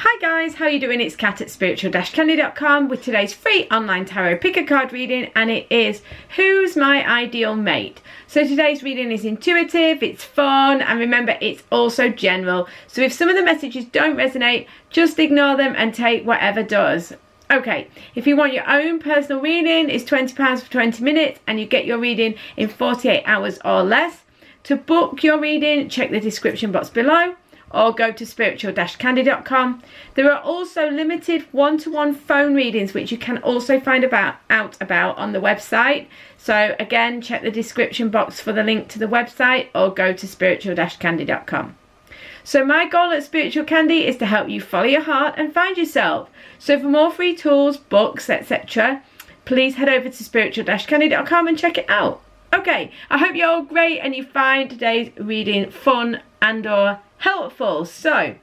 Hi guys, how are you doing? It's Kat at spiritual-candy.com with today's free online tarot pick a card reading, and it is Who's My Ideal Mate? So today's reading is intuitive, it's fun, and remember it's also general. So if some of the messages don't resonate, just ignore them and take whatever does. Okay, if you want your own personal reading, it's £20 for 20 minutes and you get your reading in 48 hours or less. To book your reading, check the description box below, or go to spiritual-candy.com. There are also limited one-to-one phone readings which you can also find out about on the website. So again, check the description box for the link to the website, or go to spiritual-candy.com. So my goal at Spiritual Candy is to help you follow your heart and find yourself. So for more free tools, books, etc., please head over to spiritual-candy.com and check it out. Okay, I hope you're all great and you find today's reading fun and or helpful. So,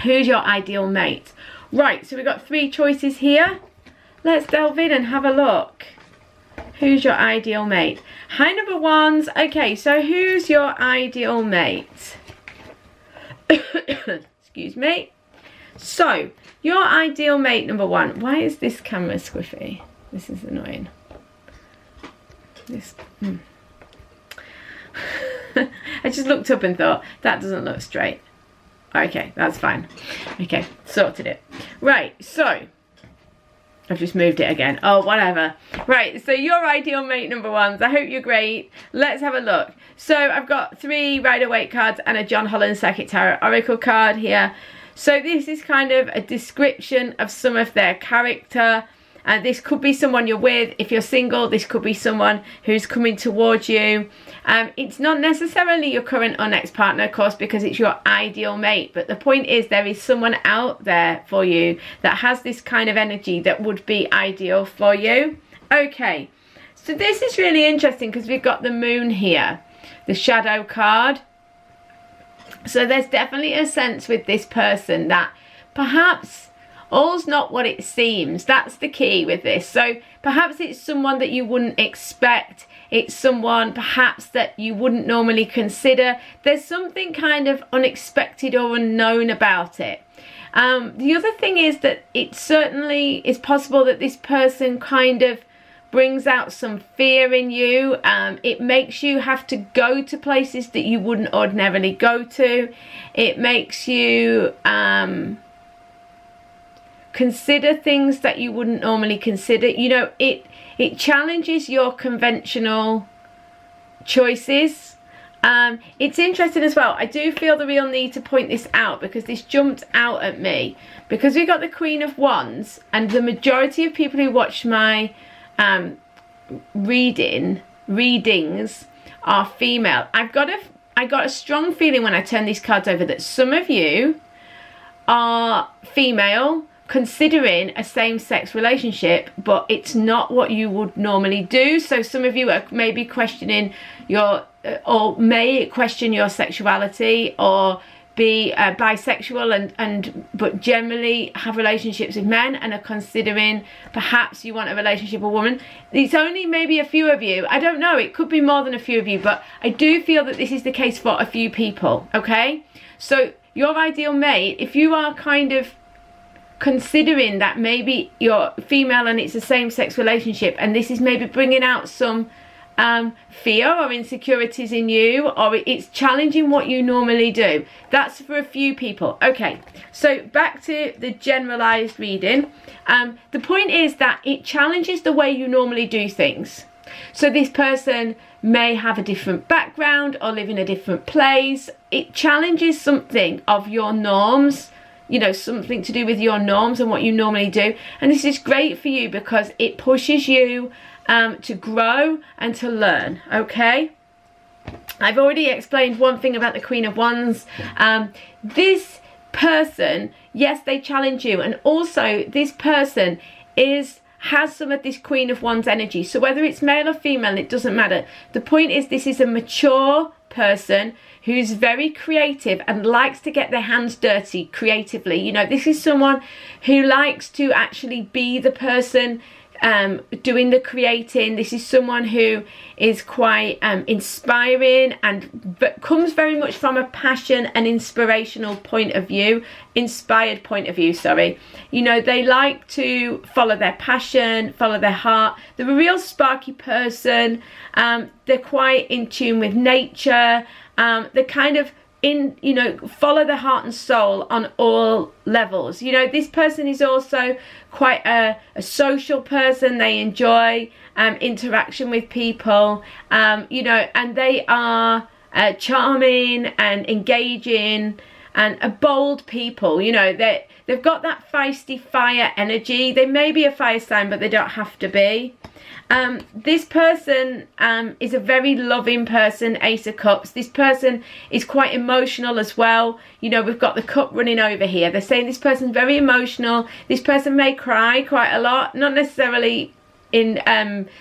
who's your ideal mate? Right, so we've got three choices here. Let's delve in and have a look. Who's your ideal mate? Hi, number ones. Okay, so who's your ideal mate? Excuse me. So, your ideal mate, number one. Why is this camera squiffy? This is annoying. I just looked up and thought, that doesn't look straight. Okay, that's fine. Okay, sorted it. Right, so, I've just moved it again. Oh, whatever. Right, so your ideal mate, number ones. I hope you're great. Let's have a look. So, I've got 3 Rider-Waite cards and a John Holland Psychic Tarot Oracle card here. So, this is kind of a description of some of their character. This could be someone you're with. If you're single, this could be someone who's coming towards you. It's not necessarily your current or next partner, of course, because it's your ideal mate. But the point is, there is someone out there for you that has this kind of energy that would be ideal for you. Okay, so this is really interesting because we've got the moon here, the shadow card. So there's definitely a sense with this person that perhaps all's not what it seems. That's the key with this. So perhaps it's someone that you wouldn't expect. It's someone perhaps that you wouldn't normally consider. There's something kind of unexpected or unknown about it. The other thing is that it certainly is possible that this person kind of brings out some fear in you. It makes you have to go to places that you wouldn't ordinarily go to. It makes you consider things that you wouldn't normally consider. You know, it challenges your conventional choices. It's interesting as well. I do feel the real need to point this out because this jumped out at me. Because we got the Queen of Wands, and the majority of people who watch my readings are female. I got a strong feeling when I turned these cards over that some of you are female, considering a same-sex relationship, but it's not what you would normally do. So some of you are maybe questioning your, or may question your sexuality, or be bisexual but generally have relationships with men and are considering perhaps you want a relationship with a woman. It's only maybe a few of you. I don't know, it could be more than a few of you, but I do feel that this is the case for a few people. Okay, so your ideal mate, if you are kind of considering that maybe you're female and it's a same-sex relationship, and this is maybe bringing out some fear or insecurities in you, or it's challenging what you normally do. That's for a few people. Okay, so back to the generalized reading. The point is that it challenges the way you normally do things. So this person may have a different background or live in a different place. It challenges something of your norms, you know, something to do with your norms and what you normally do. And this is great for you because it pushes you to grow and to learn. Okay, I've already explained one thing about the Queen of Wands. This person, yes, they challenge you, and also this person has some of this Queen of Wands energy. So whether it's male or female, it doesn't matter. The point is, this is a mature person who's very creative and likes to get their hands dirty creatively. You know, this is someone who likes to actually be the person doing the creating. This is someone who is quite inspiring and comes very much from a passion and inspirational point of view, inspired point of view, sorry. You know, they like to follow their passion, follow their heart. They're a real sparky person. They're quite in tune with nature. They're kind of follow their heart and soul on all levels. You know, this person is also quite a social person. They enjoy interaction with people, you know, and they are charming and engaging and a bold people. You know, they've got that feisty fire energy. They may be a fire sign, but they don't have to be. This person is a very loving person, Ace of Cups. This person is quite emotional as well. You know, we've got the cup running over here. They're saying this person's very emotional. This person may cry quite a lot, not necessarily in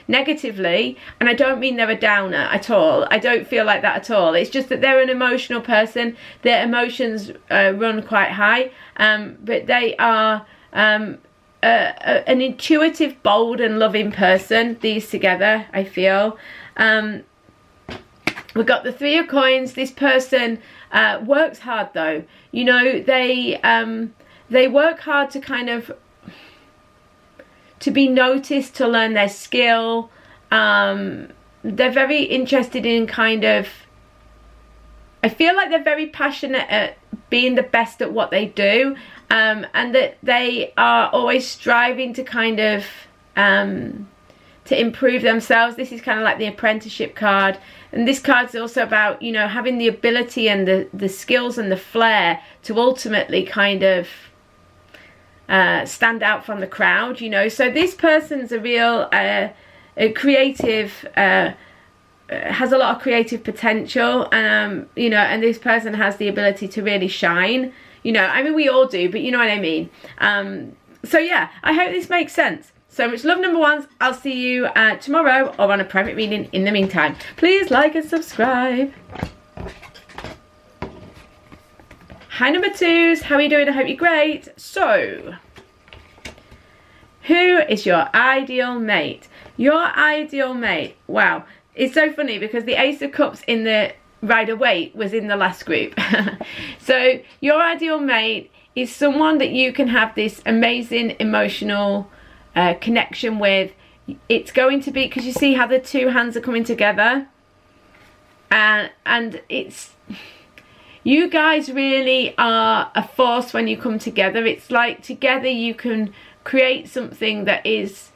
negatively, and I don't mean they're a downer at all. I don't feel like that at all. It's just that they're an emotional person. Their emotions run quite high, but they are an intuitive, bold and loving person. These together, I feel. We've got the Three of Coins. This person works hard though. You know, they work hard to kind of to be noticed, to learn their skill. They're very interested in kind of, I feel like they're very passionate at being the best at what they do, and that they are always striving to kind of to improve themselves. This is kind of like the apprenticeship card, and this card's also about, you know, having the ability and the skills and the flair to ultimately kind of stand out from the crowd, you know. So this person's a real a creative, has a lot of creative potential, you know, and this person has the ability to really shine, you know. I mean, we all do, but you know what I mean. So yeah, I hope this makes sense. So much love, number ones. I'll see you tomorrow or on a private reading. In the meantime, please like and subscribe. Hi number twos, how are you doing? I hope you're great. So, who is your ideal mate? Your ideal mate, wow. It's so funny because the Ace of Cups in the Rider-Waite was in the last group. So, your ideal mate is someone that you can have this amazing emotional connection with. It's going to be, because you see how the two hands are coming together, and it's, you guys really are a force when you come together. It's like together you can create something that is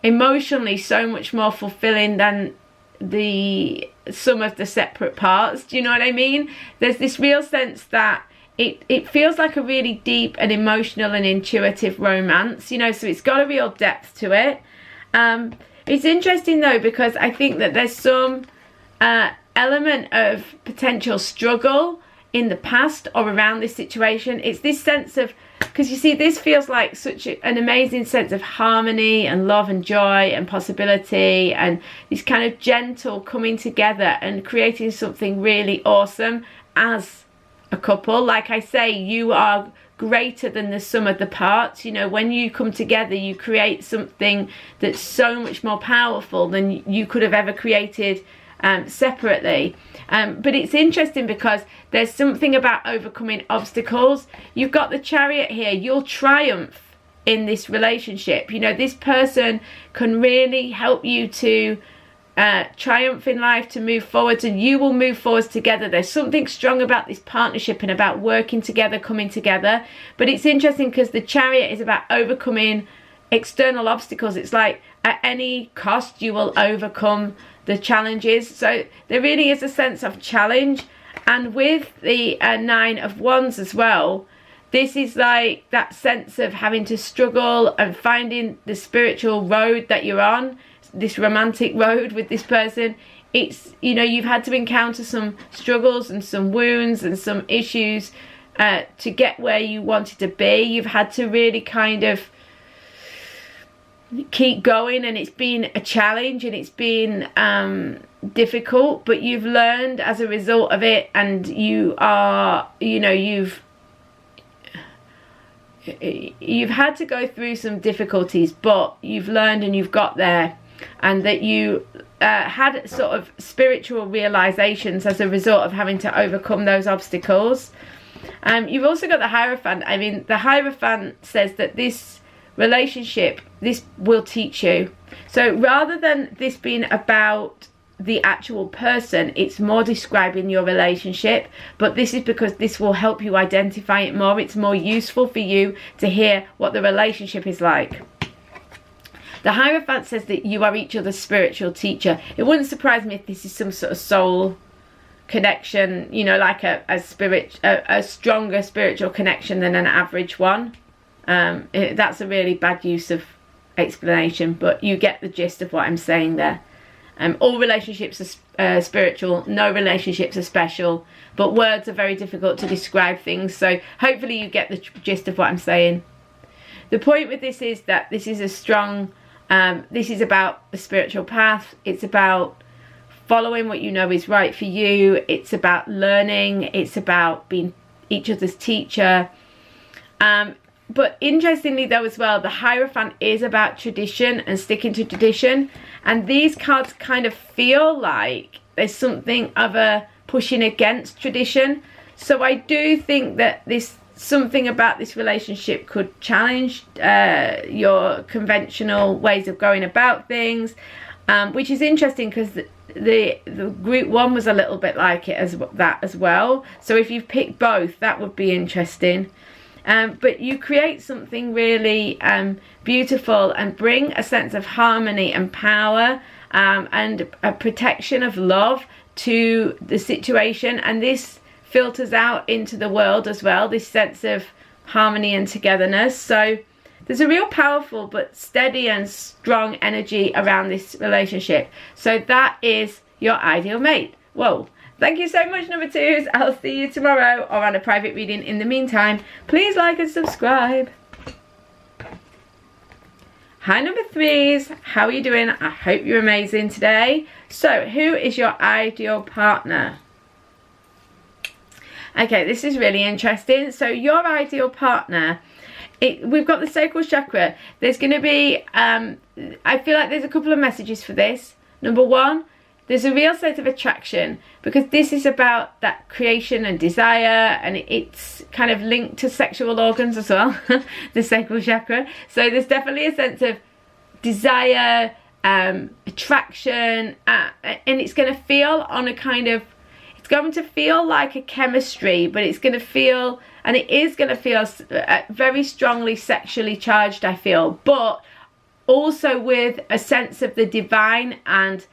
emotionally so much more fulfilling than the sum of the separate parts. Do you know what I mean? There's this real sense that it feels like a really deep and emotional and intuitive romance, you know, so it's got a real depth to it. It's interesting though, because I think that there's some element of potential struggle in the past or around this situation. It's this sense of, because you see, this feels like such an amazing sense of harmony and love and joy and possibility, and this kind of gentle coming together and creating something really awesome as a couple. Like I say, you are greater than the sum of the parts. You know, when you come together, you create something that's so much more powerful than you could have ever created separately. But it's interesting because there's something about overcoming obstacles. You've got the Chariot here. You'll triumph in this relationship. You know, this person can really help you to triumph in life, to move forwards, and you will move forwards together. There's something strong about this partnership and about working together, coming together. But it's interesting because the Chariot is about overcoming external obstacles. It's like at any cost you will overcome the challenges. So there really is a sense of challenge. And with the Nine of Wands as well, this is like that sense of having to struggle and finding the spiritual road that you're on, this romantic road with this person. It's, you know, you've had to encounter some struggles and some wounds and some issues to get where you wanted to be. You've had to really kind of keep going, and it's been a challenge and it's been difficult, but you've learned as a result of it, and you are, you know, you've had to go through some difficulties, but you've learned and you've got there, and that you had sort of spiritual realizations as a result of having to overcome those obstacles. You've also got the Hierophant. I mean, the Hierophant says that this relationship, this will teach you. So rather than this being about the actual person, it's more describing your relationship, but this is because this will help you identify it more. It's more useful for you to hear what the relationship is like. The Hierophant says that you are each other's spiritual teacher. It wouldn't surprise me if this is some sort of soul connection, you know, like a stronger spiritual connection than an average one. That's a really bad use of explanation, but you get the gist of what I'm saying there. All relationships are spiritual, no relationships are special, but words are very difficult to describe things, so hopefully you get the gist of what I'm saying. The point with this is that this is a strong, this is about the spiritual path. It's about following what you know is right for you. It's about learning. It's about being each other's teacher. But interestingly though as well, the Hierophant is about tradition and sticking to tradition. And these cards kind of feel like there's something of a pushing against tradition. So I do think that something about this relationship could challenge your conventional ways of going about things. Which is interesting because the group one was a little bit like it as well. So if you've picked both, that would be interesting. But you create something really beautiful and bring a sense of harmony and power and a protection of love to the situation, and this filters out into the world as well, this sense of harmony and togetherness. So there's a real powerful but steady and strong energy around this relationship. So that is your ideal mate. Whoa. Thank you so much, number twos. I'll see you tomorrow or on a private reading. In the meantime, please like and subscribe. Hi, number threes. How are you doing? I hope you're amazing today. So, who is your ideal partner? Okay, this is really interesting. So, your ideal partner, we've got the sacral chakra. There's going to be, I feel like there's a couple of messages for this. Number one, there's a real sense of attraction, because this is about that creation and desire, and it's kind of linked to sexual organs as well, the sacral chakra. So there's definitely a sense of desire, attraction, and it's going to feel on a kind of, it's going to feel like a chemistry, but it's going to feel, and it is going to feel very strongly sexually charged, I feel, but also with a sense of the divine and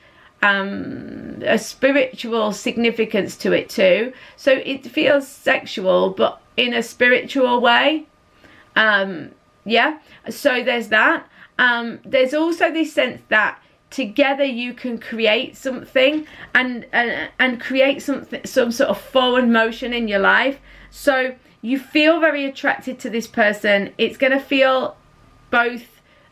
a spiritual significance to it too. So it feels sexual but in a spiritual way. Yeah, so there's that. There's also this sense that together you can create something and create some sort of forward motion in your life. So you feel very attracted to this person. It's going to feel both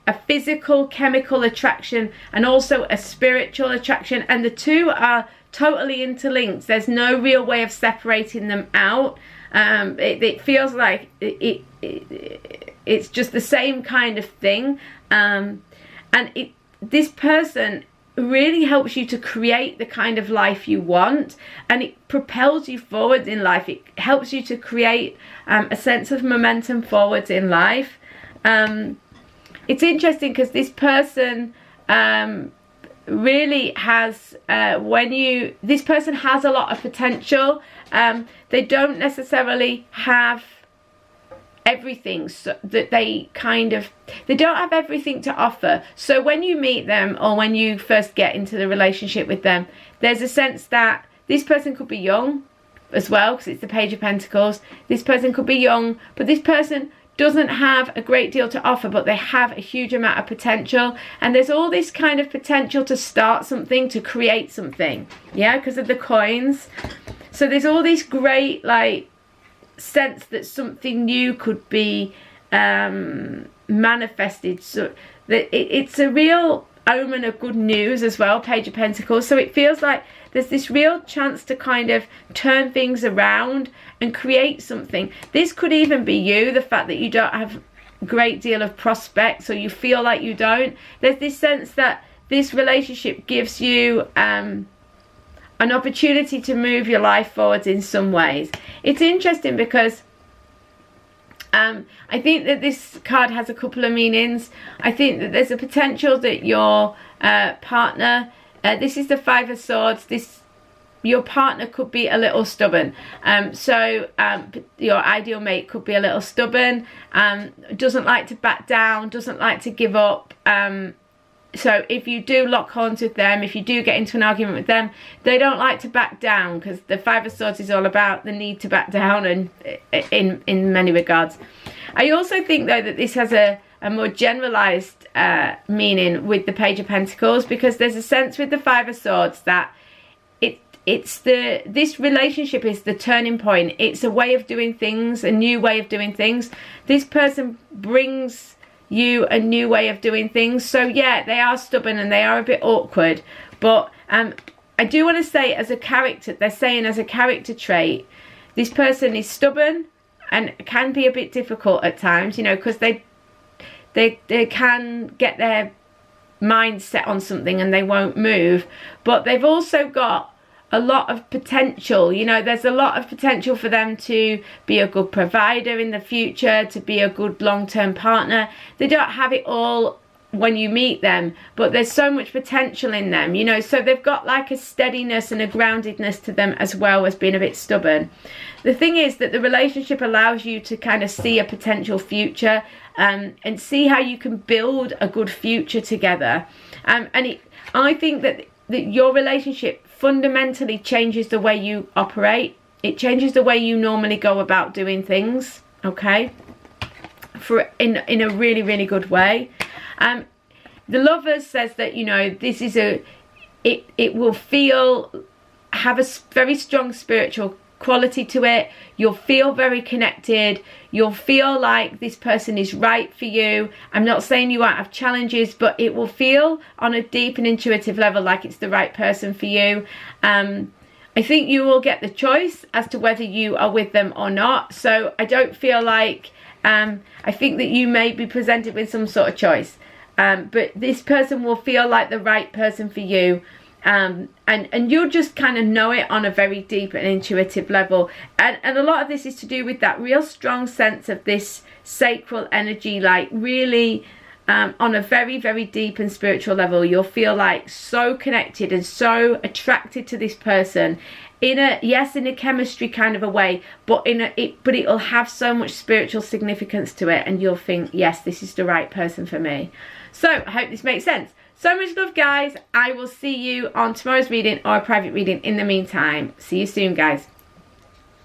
a physical, chemical attraction and also a spiritual attraction, and the two are totally interlinked. There's no real way of separating them out. It feels like it's just the same kind of thing, and this person really helps you to create the kind of life you want, and it propels you forwards in life. It helps you to create a sense of momentum forwards in life. It's interesting because this person really has, this person has a lot of potential. They don't necessarily have everything, so that they don't have everything to offer. So when you meet them or when you first get into the relationship with them, there's a sense that this person could be young as well, because it's the Page of Pentacles. This person could be young, but this person doesn't have a great deal to offer, but they have a huge amount of potential, and there's all this kind of potential to start something, to create something, yeah, because of the coins. So there's all this great like sense that something new could be manifested, so that it's a real omen of good news as well, Page of Pentacles. So it feels like there's this real chance to kind of turn things around and create something. This could even be you, the fact that you don't have a great deal of prospects, or you feel like you don't. There's this sense that this relationship gives you an opportunity to move your life forwards in some ways. It's interesting because I think that this card has a couple of meanings. I think that there's a potential that your partner, this is the Five of Swords, your partner could be a little stubborn. Your ideal mate could be a little stubborn, doesn't like to back down, doesn't like to give up. So if you do lock horns with them, if you do get into an argument with them, they don't like to back down, because the Five of Swords is all about the need to back down, and in many regards. I also think though that this has a more generalized meaning with the Page of Pentacles, because there's a sense with the Five of Swords that this relationship is the turning point. It's a way of doing things, a new way of doing things. This person brings you a new way of doing things. So yeah, they are stubborn and they are a bit awkward, but I do want to say, as a character, they're saying as a character trait, this person is stubborn and can be a bit difficult at times, you know, because they can get their mind set on something and they won't move, but they've also got a lot of potential. You know, there's a lot of potential for them to be a good provider in the future, to be a good long-term partner. They don't have it all when you meet them, but there's so much potential in them, you know, so they've got like a steadiness and a groundedness to them, as well as being a bit stubborn. The thing is that the relationship allows you to kind of see a potential future, and see how you can build a good future together. I think that your relationship fundamentally changes the way you operate. It changes the way you normally go about doing things, okay, in a really, really good way. The Lovers says that, you know, this is it will have a very strong spiritual quality to it. You'll feel very connected. You'll feel like this person is right for you. I'm not saying you won't have challenges, but it will feel on a deep and intuitive level like it's the right person for you. I think you will get the choice as to whether you are with them or not. So I don't feel like, I think that you may be presented with some sort of choice. But this person will feel like the right person for you. And you'll just kind of know it on a very deep and intuitive level, and a lot of this is to do with that real strong sense of this sacral energy, like really on a very, very deep and spiritual level. You'll feel like so connected and so attracted to this person in a chemistry kind of a way, but but it'll have so much spiritual significance to it, and you'll think, yes, this is the right person for me. So I hope this makes sense. So much love, guys. I will see you on tomorrow's reading or a private reading. In the meantime, see you soon, guys.